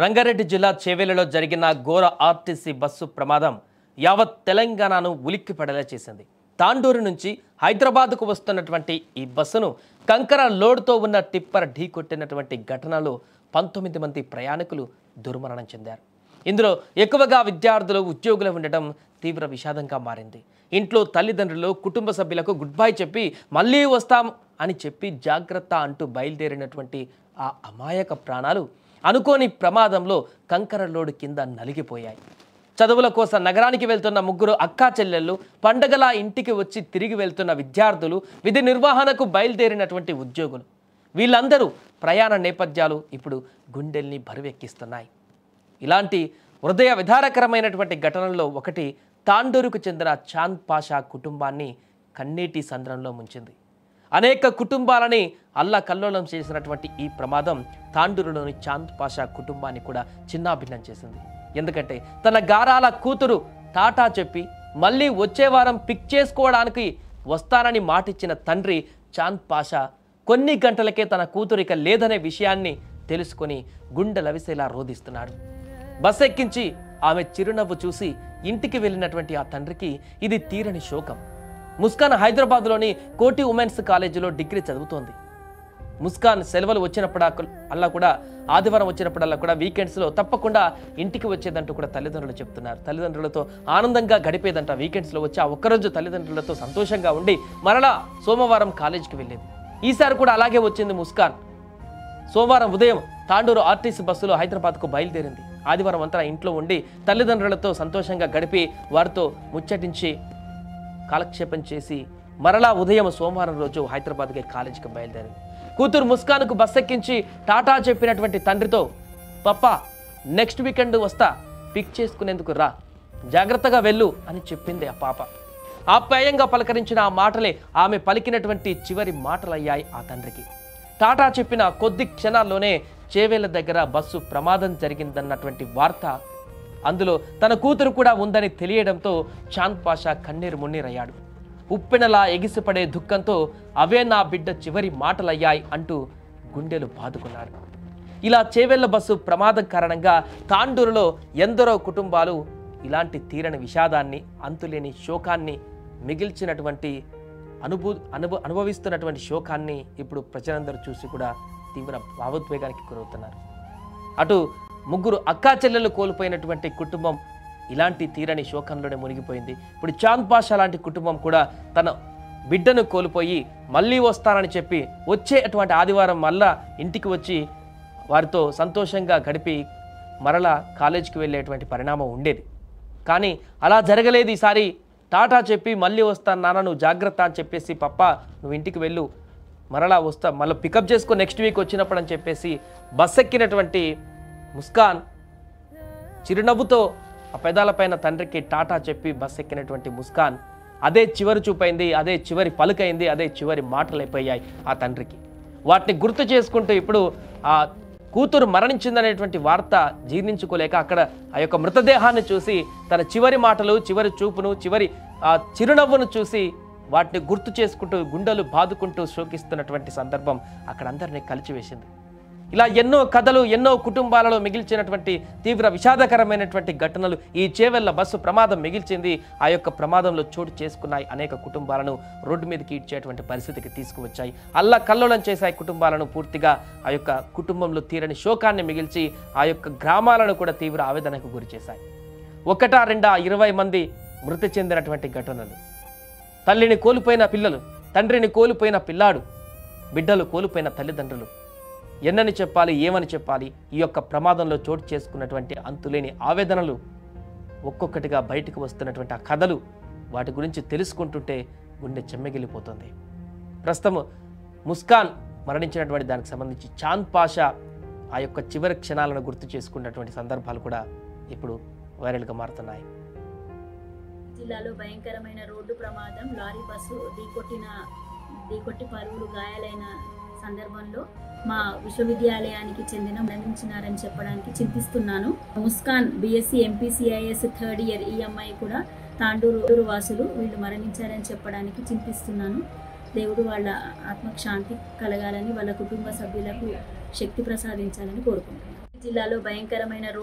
రంగారెడ్డి జిల్లా చేవెళ్లలో జరిగిన ఘోర ఆర్టీసీ బస్సు ప్రమాదం యావత్ తెలంగాణను ఉలిక్కిపడేలా చేసింది. తాండూరు నుంచి హైదరాబాద్కు వస్తున్నటువంటి ఈ బస్సును కంకర లోడ్తో ఉన్న టిప్పర్ ఢీకొట్టినటువంటి ఘటనలో 19 మంది ప్రయాణికులు దుర్మరణం చెందారు. ఇందులో ఎక్కువగా విద్యార్థులు, ఉద్యోగులు ఉండటం తీవ్ర విషాదంగా మారింది. ఇంట్లో తల్లిదండ్రులు, కుటుంబ సభ్యులకు గుడ్ బై చెప్పి మళ్ళీ వస్తాం అని చెప్పి జాగ్రత్త అంటూ బయలుదేరినటువంటి ఆ అమాయక ప్రాణాలు అనుకోని ప్రమాదంలో కంకర లోడు కింద నలిగిపోయాయి. చదువుల కోసం నగరానికి వెళ్తున్న ముగ్గురు అక్కా చెల్లెళ్ళు, పండగలా ఇంటికి వచ్చి తిరిగి వెళ్తున్న విద్యార్థులు, విధి నిర్వహణకు బయలుదేరినటువంటి ఉద్యోగులు, వీళ్ళందరూ ప్రయాణ నేపథ్యాలు ఇప్పుడు గుండెల్ని బరువెక్కిస్తున్నాయి. ఇలాంటి హృదయ విదారకరమైనటువంటి ఘటనల్లో ఒకటి తాండూరుకు చెందిన చాంద్ పాషా కుటుంబాన్ని కన్నీటి సంద్రంలో ముంచింది. అనేక కుటుంబాలని అల్లకల్లోలం చేసినటువంటి ఈ ప్రమాదం తాండూరులోని చాంద్ పాషా కుటుంబాన్ని కూడా చిన్నాభిన్నం చేసింది. ఎందుకంటే తన గారాల కూతురు టాటా చెప్పి మళ్ళీ వచ్చే వారం పిక్ చేసుకోవడానికి వస్తానని మాటిచ్చిన తండ్రి చాంద్ పాషా కొన్ని గంటలకే తన కూతురు ఇక లేదనే విషయాన్ని తెలుసుకొని గుండెలవిసేలా రోధిస్తున్నాడు. బస్ ఎక్కించి ఆమె చిరునవ్వు చూసి ఇంటికి వెళ్ళినటువంటి ఆ తండ్రికి ఇది తీరని శోకం. ముస్కాన్ హైదరాబాద్లోని కోటి ఉమెన్స్ కాలేజీలో డిగ్రీ చదువుతోంది. ముస్కాన్ సెలవులు వచ్చినప్పుడల్లా కూడా, ఆదివారం వచ్చినప్పుడల్లా కూడా, వీకెండ్స్లో తప్పకుండా ఇంటికి వచ్చేదంటూ కూడా తల్లిదండ్రులు చెప్తున్నారు. తల్లిదండ్రులతో ఆనందంగా గడిపేదంట. వీకెండ్స్లో వచ్చి ఆ ఒక్కరోజు తల్లిదండ్రులతో సంతోషంగా ఉండి మరలా సోమవారం కాలేజీకి వెళ్ళేది. ఈసారి కూడా అలాగే వచ్చింది ముస్కాన్. సోమవారం ఉదయం తాండూరు ఆర్టీసీ బస్సులో హైదరాబాద్కు బయలుదేరింది. ఆదివారం అంతా ఇంట్లో ఉండి తల్లిదండ్రులతో సంతోషంగా గడిపి వారితో ముచ్చటించి కాలక్షేపం చేసి మరలా ఉదయం సోమవారం రోజు హైదరాబాద్కి కాలేజీకి బయలుదేరింది. కూతురు ముస్కాన్కు బస్ ఎక్కించి టాటా చెప్పినటువంటి తండ్రితో, పప్పా నెక్స్ట్ వీకెండ్ వస్తా, పిక్ చేసుకునేందుకు రా, జాగ్రత్తగా వెళ్ళు అని చెప్పింది ఆ పాప. ఆప్యాయంగా పలకరించిన ఆ మాటలే ఆమె పలికినటువంటి చివరి మాటలయ్యాయి ఆ తండ్రికి. టాటా చెప్పిన కొద్ది క్షణాల్లోనే చేవేళ్ల దగ్గర బస్సు ప్రమాదం జరిగిందన్నటువంటి వార్త, అందులో తన కూతురు కూడా ఉందని తెలియడంతో చాంద్ పాషా కన్నీరు మున్నీరయ్యాడు. ఉప్పెనలా ఎగిసిపడే దుఃఖంతో అవే నా బిడ్డ చివరి మాటలయ్యాయి అంటూ గుండెలు బాదుకున్నాడు. ఇలా చేవేళ్ల బస్సు ప్రమాదం కారణంగా తాండూరులో ఎందరో కుటుంబాలు ఇలాంటి తీరని విషాదాన్ని, అంతులేని శోకాన్ని మిగిల్చినటువంటి అనుభవిస్తున్నటువంటి శోకాన్ని ఇప్పుడు ప్రజలందరూ చూసి కూడా తీవ్ర భావోద్వేగానికి గురవుతున్నారు. అటు ముగ్గురు అక్కా చెల్లెలు కోల్పోయినటువంటి కుటుంబం ఇలాంటి తీరని శోకంలోనే మునిగిపోయింది. ఇప్పుడు చాంద్ పాషా లాంటి కుటుంబం కూడా తన బిడ్డను కోల్పోయి మళ్ళీ వస్తానని చెప్పి వచ్చేటువంటి ఆదివారం మళ్ళా ఇంటికి వచ్చి వారితో సంతోషంగా గడిపి మరలా కాలేజీకి వెళ్ళేటువంటి పరిణామం ఉండేది. కానీ అలా జరగలేదు. ఈసారి టాటా చెప్పి మళ్ళీ వస్తాను నాన్న, నువ్వు జాగ్రత్త అని చెప్పేసి, పప్పా నువ్వు ఇంటికి వెళ్ళు, మరలా వస్తా, మళ్ళీ పికప్ చేసుకో నెక్స్ట్ వీక్ వచ్చినప్పుడు అని చెప్పేసి బస్ ఎక్కినటువంటి ముస్కాన్ చిరునవ్వుతో ఆ పెదాలపైన తండ్రికి టాటా చెప్పి బస్ ఎక్కినటువంటి ముస్కాన్ అదే చివరి చూపైంది, అదే చివరి పలుకైంది, అదే చివరి మాటలు అయిపోయాయి ఆ తండ్రికి. వాటిని గుర్తు చేసుకుంటూ ఇప్పుడు ఆ కూతురు మరణించిందనేటువంటి వార్త జీర్ణించుకోలేక అక్కడ ఆ యొక్క మృతదేహాన్ని చూసి తన చివరి మాటలు, చివరి చూపును, చివరి ఆ చిరునవ్వును చూసి వాటిని గుర్తు చేసుకుంటూ గుండెలు బాదుకుంటూ శోకిస్తున్నటువంటి సందర్భం అక్కడ అందరినీ కలిచివేసింది. ఇలా ఎన్నో కథలు, ఎన్నో కుటుంబాలలో మిగిల్చినటువంటి తీవ్ర విషాదకరమైనటువంటి ఘటనలు ఈ చేవెళ్ల బస్సు ప్రమాదం మిగిల్చింది. ఆ యొక్క ప్రమాదంలో చోటు చేసుకున్నాయి. అనేక కుటుంబాలను రోడ్డు మీదకి ఇచ్చేటువంటి పరిస్థితికి తీసుకువచ్చాయి. అల్లకల్లోలం చేశాయి కుటుంబాలను. పూర్తిగా ఆ యొక్క కుటుంబంలో తీరని శోకాన్ని మిగిల్చి ఆ యొక్క గ్రామాలను కూడా తీవ్ర ఆవేదనకు గురి చేశాయి. 1-2 మంది మృతి చెందినటువంటి ఘటనలు, తల్లిని కోల్పోయిన పిల్లలు, తండ్రిని కోల్పోయిన పిల్లాడు, బిడ్డలు కోల్పోయిన తల్లిదండ్రులు, ఎన్నని చెప్పాలి, ఏమని చెప్పాలి? ఈ యొక్క ప్రమాదంలో చోటు చేసుకున్నటువంటి అంతులేని ఆవేదనలు ఒక్కొక్కటిగా బయటకు వస్తున్నటువంటి ఆ కథలు, వాటి గురించి తెలుసుకుంటుంటే గుండె చెమ్మెగిలిపోతుంది. ప్రస్తుతం ముస్కాన్ మరణించినటువంటి దానికి సంబంధించి చాంద్ పాషా ఆ యొక్క చివరి క్షణాలను గుర్తు చేసుకున్నటువంటి సందర్భాలు కూడా ఇప్పుడు వైరల్గా మారుతున్నాయి. జిల్లాలో భయంకరమైన రోడ్డు ప్రమాదం, లారీ బస్సు ఢీకొట్టి పలువురు గాయాలైన సందర్భంలో మా విశ్వవిద్యాలయానికి చెందిన మరణించినారని చెప్పడానికి చింతిస్తున్నాను. Muskan BSc MPCIS 3rd year ఈ అమ్మాయి కూడా తాండూరు వాసులు, వీళ్ళు మరణించారని చెప్పడానికి చింతిస్తున్నాను. దేవుడు వాళ్ళ ఆత్మకు శాంతి కలగాలని, వాళ్ళ కుటుంబ సభ్యులకు శక్తి ప్రసాదించాలని కోరుకుంటున్నాను. జిల్లాలో భయంకరమైన రోడ్డు